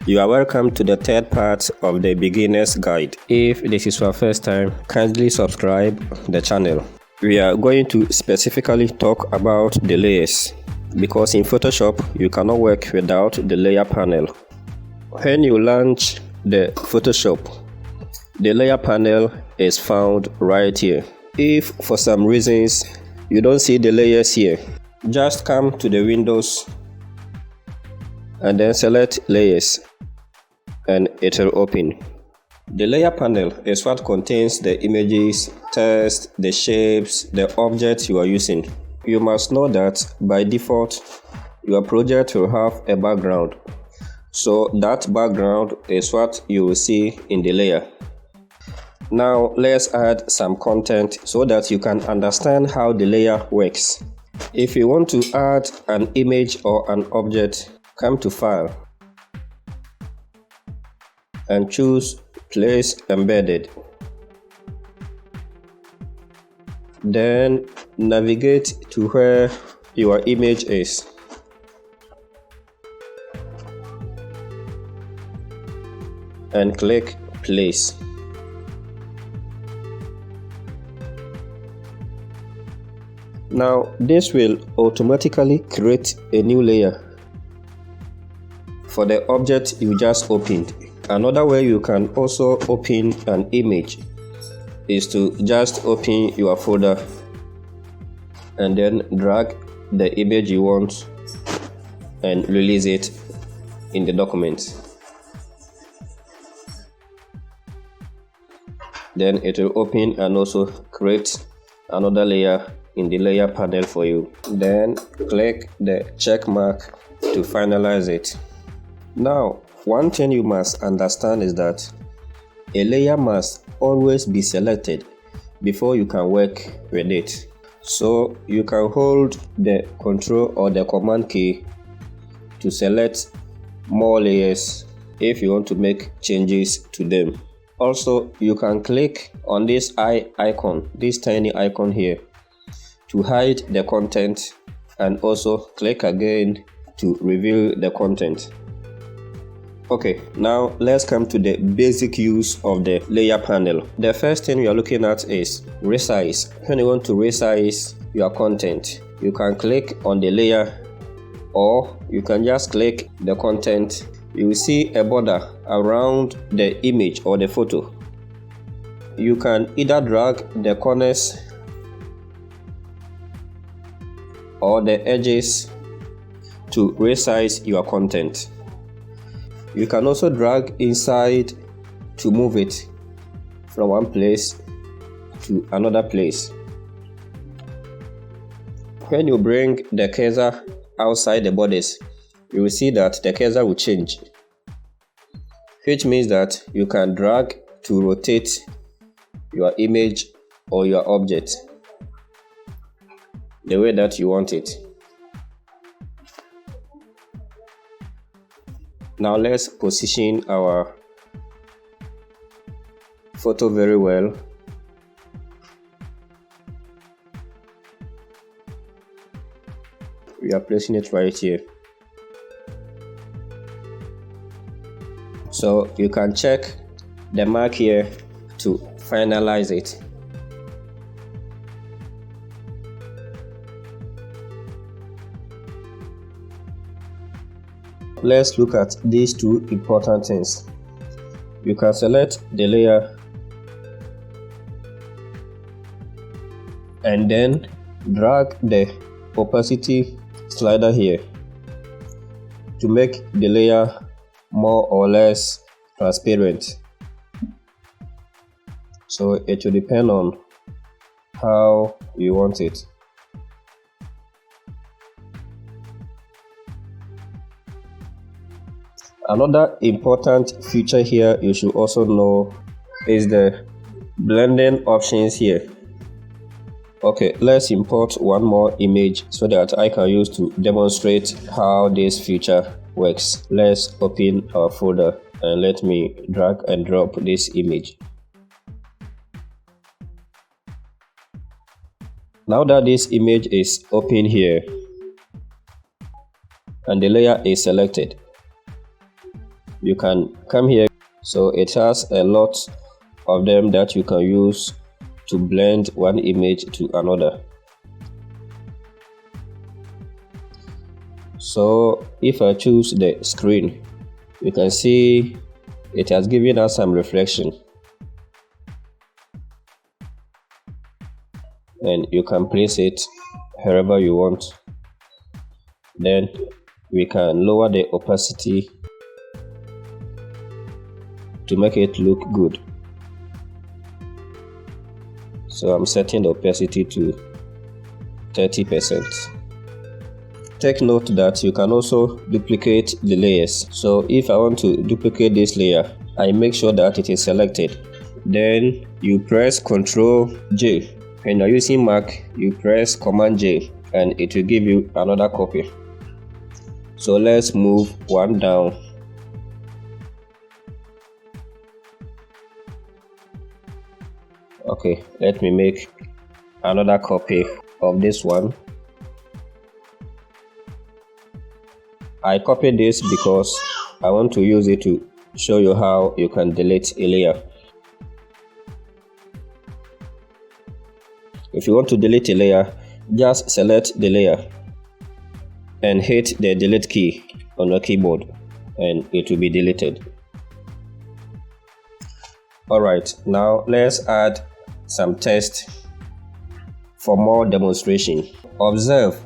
You are welcome to the third part of the beginner's guide. If this is your first time, kindly subscribe the channel. We are going to specifically talk about the layers because in Photoshop you cannot work without the layer panel. When you launch the Photoshop, the layer panel is found right here. If for some reasons you don't see the layers here, just come to the windows and then select layers and it will open. The layer panel is what contains the images, text, the shapes, the objects you are using. You must know that by default your project will have a background, so that background is what you will see in the layer. Now let's add some content so that you can understand how the layer works. If you want to add an image or an object, come to File and choose Place Embedded. Then navigate to where your image is. And click Place. Now this will automatically create a new layer for the object you just opened. Another way you can also open an image is to just open your folder and then drag the image you want and release it in the document. Then it will open and also create another layer in the layer panel for you. Then click the check mark to finalize it. Now, one thing you must understand is that a layer must always be selected before you can work with it. So you can hold the Control or the Command key to select more layers if you want to make changes to them. Also, you can click on this eye icon, this tiny icon here, to hide the content, and also click again to reveal the content. Okay, now let's come to the basic use of the layer panel. The first thing you are looking at is resize. When you want to resize your content, you can click on the layer or you can just click the content. You will see a border around the image or the photo. You can either drag the corners or the edges to resize your content. You can also drag inside to move it from one place to another place. When you bring the cursor outside the borders, you will see that the cursor will change, which means that you can drag to rotate your image or your object the way that you want it. Now let's position our photo very well. We are placing it right here. So you can check the mark here to finalize it. Let's look at these two important things. You can select the layer and then drag the opacity slider here to make the layer more or less transparent. So it will depend on how you want it. Another important feature here you should also know is the blending options here. Okay, let's import one more image so that I can use to demonstrate how this feature works. Let's open our folder and let me drag and drop this image. Now that this image is open here and the layer is selected, you can come here. So it has a lot of them that you can use to blend one image to another. So if I choose the screen, you can see it has given us some reflection, and you can place it wherever you want. Then we can lower the opacity to make it look good. So I'm setting the opacity to 30%. Take note that you can also duplicate the layers. So if I want to duplicate this layer, I make sure that it is selected. Then you press Ctrl J. When you're using Mac, you press Command J and it will give you another copy. So let's move one down. Okay, let me make another copy of this one. I copied this because I want to use it to show you how you can delete a layer. If you want to delete a layer, just select the layer and hit the delete key on your keyboard and it will be deleted. Alright, now let's add some text for more demonstration. Observe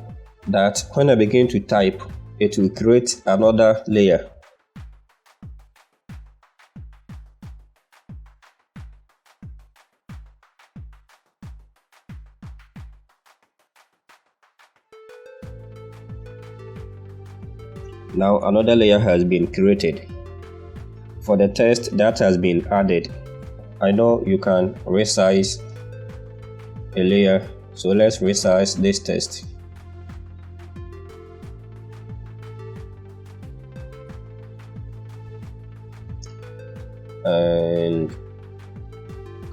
that when I begin to type, it will create another layer. Now another layer has been created for the text that has been added. I know you can resize a layer, so let's resize this text. And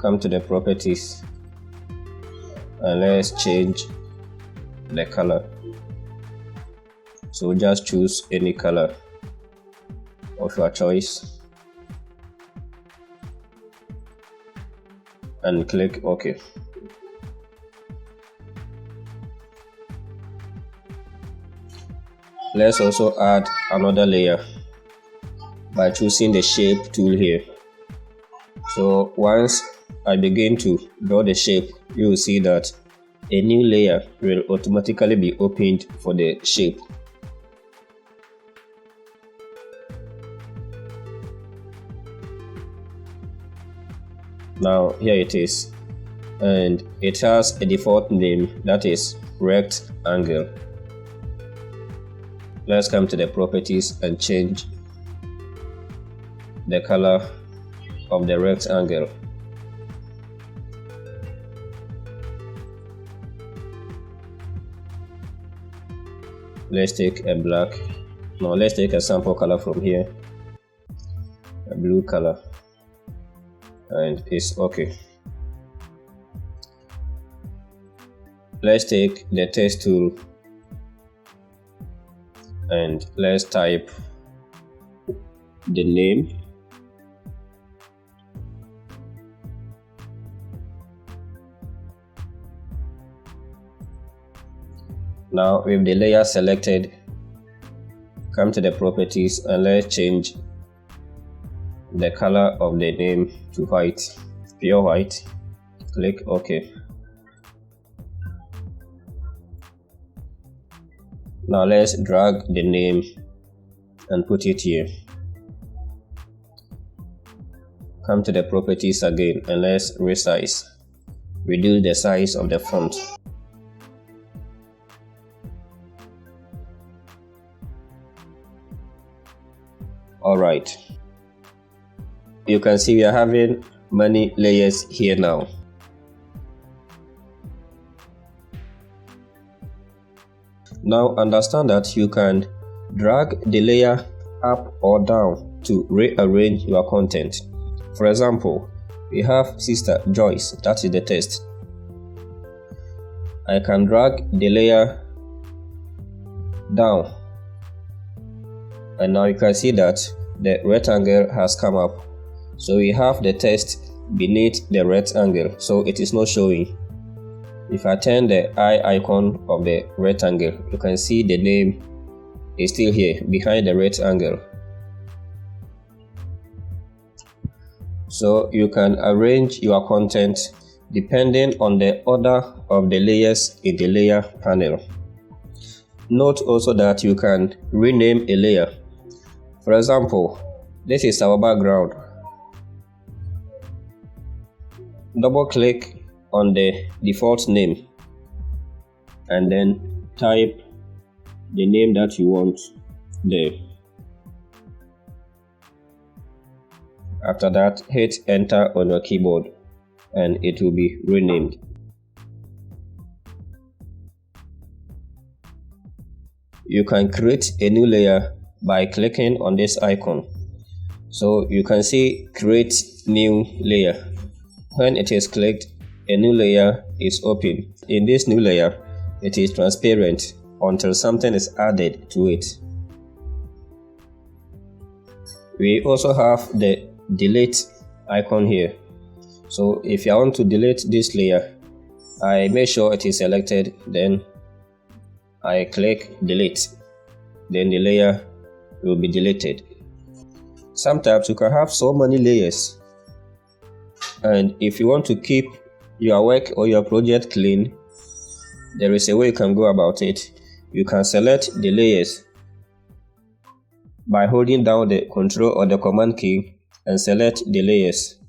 come to the properties and let's change the color. So just choose any color of your choice and click OK. Let's also add another layer by choosing the shape tool here. So once I begin to draw the shape, you will see that a new layer will automatically be opened for the shape. Now here it is, and it has a default name, that is rectangle. Let's come to the properties and change the color of the rectangle. Let's take a black. Now let's take a sample color from here, a blue color, and it's okay. Let's take the text tool and let's type the name. Now with the layer selected, come to the properties and let's change the color of the name to white, pure white. Click OK. Now let's drag the name and put it here. Come to the properties again and let's resize. Reduce the size of the font. Alright. You can see we are having many layers here now. Now understand that you can drag the layer up or down to rearrange your content. For example, we have Sister Joyce, that is the text. I can drag the layer down, and now you can see that the rectangle has come up. So we have the text beneath the rectangle, so it is not showing. If I turn the eye icon of the rectangle, you can see the name is still here behind the rectangle. So you can arrange your content depending on the order of the layers in the layer panel. Note also that you can rename a layer. For example, this is our background. Double click on the default name and then type the name that you want there. After that, hit enter on your keyboard and it will be renamed. You can create a new layer by clicking on this icon. So you can see create new layer. When it is clicked, a new layer is open. In this new layer, it is transparent until something is added to it. We also have the delete icon here. So if I want to delete this layer, I make sure it is selected, then I click delete, then the layer will be deleted. Sometimes you can have so many layers, and if you want to keep your work or your project clean, there is a way you can go about it. You can select the layers by holding down the Control or the Command key and select the layers.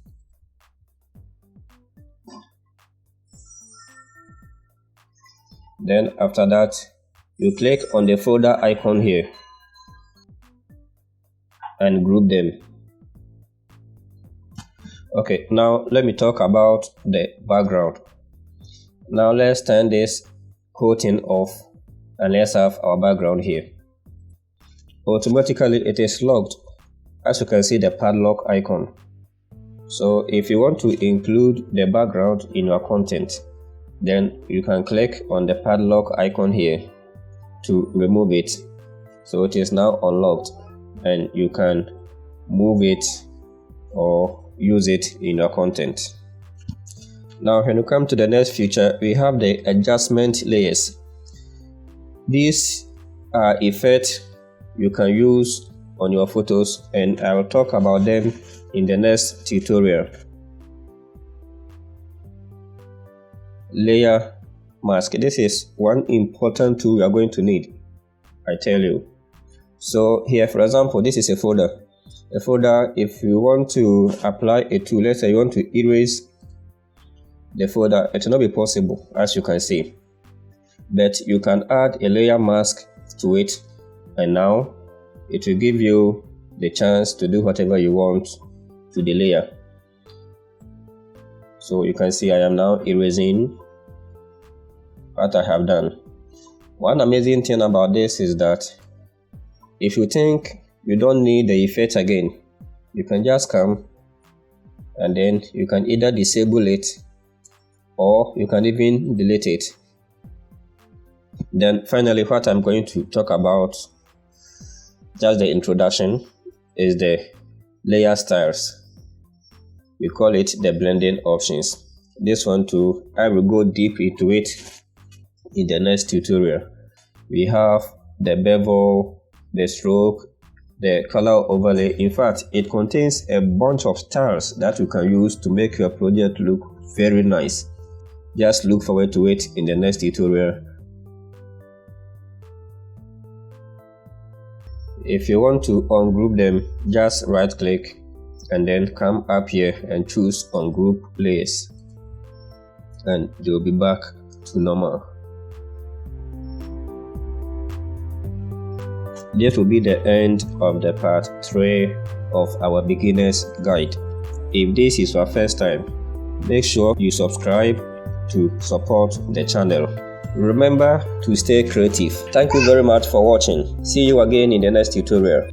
Then after that, you click on the folder icon here and group them. Okay, now let me talk about the background. Now let's turn this coating off and let's have our background here. Automatically it is locked, as you can see the padlock icon. So if you want to include the background in your content, then you can click on the padlock icon here to remove it. So it is now unlocked and you can move it or use it in your content. Now when you come to the next feature, we have the adjustment layers. These are effects you can use on your photos, and I will talk about them in the next tutorial. Layer mask. This is one important tool you are going to need, I tell you. So here, for example, this is a folder. A folder, if you want to apply a tool, let's say you want to erase the folder, it will not be possible, as you can see. But you can add a layer mask to it, and now it will give you the chance to do whatever you want to the layer. So you can see I am now erasing what I have done. One amazing thing about this is that if you think you don't need the effect again, you can just come and then you can either disable it or you can even delete it. Then finally, what I'm going to talk about, just the introduction, is the layer styles. We call it the blending options. This one too, I will go deep into it in the next tutorial. We have the bevel, the stroke, the color overlay. In fact, it contains a bunch of styles that you can use to make your project look very nice. Just look forward to it in the next tutorial. If you want to ungroup them, just right click and then come up here and choose ungroup layers, and they will be back to normal. This will be the end of the part 3 of our beginner's guide. If this is your first time, make sure you subscribe to support the channel. Remember to stay creative. Thank you very much for watching. See you again in the next tutorial.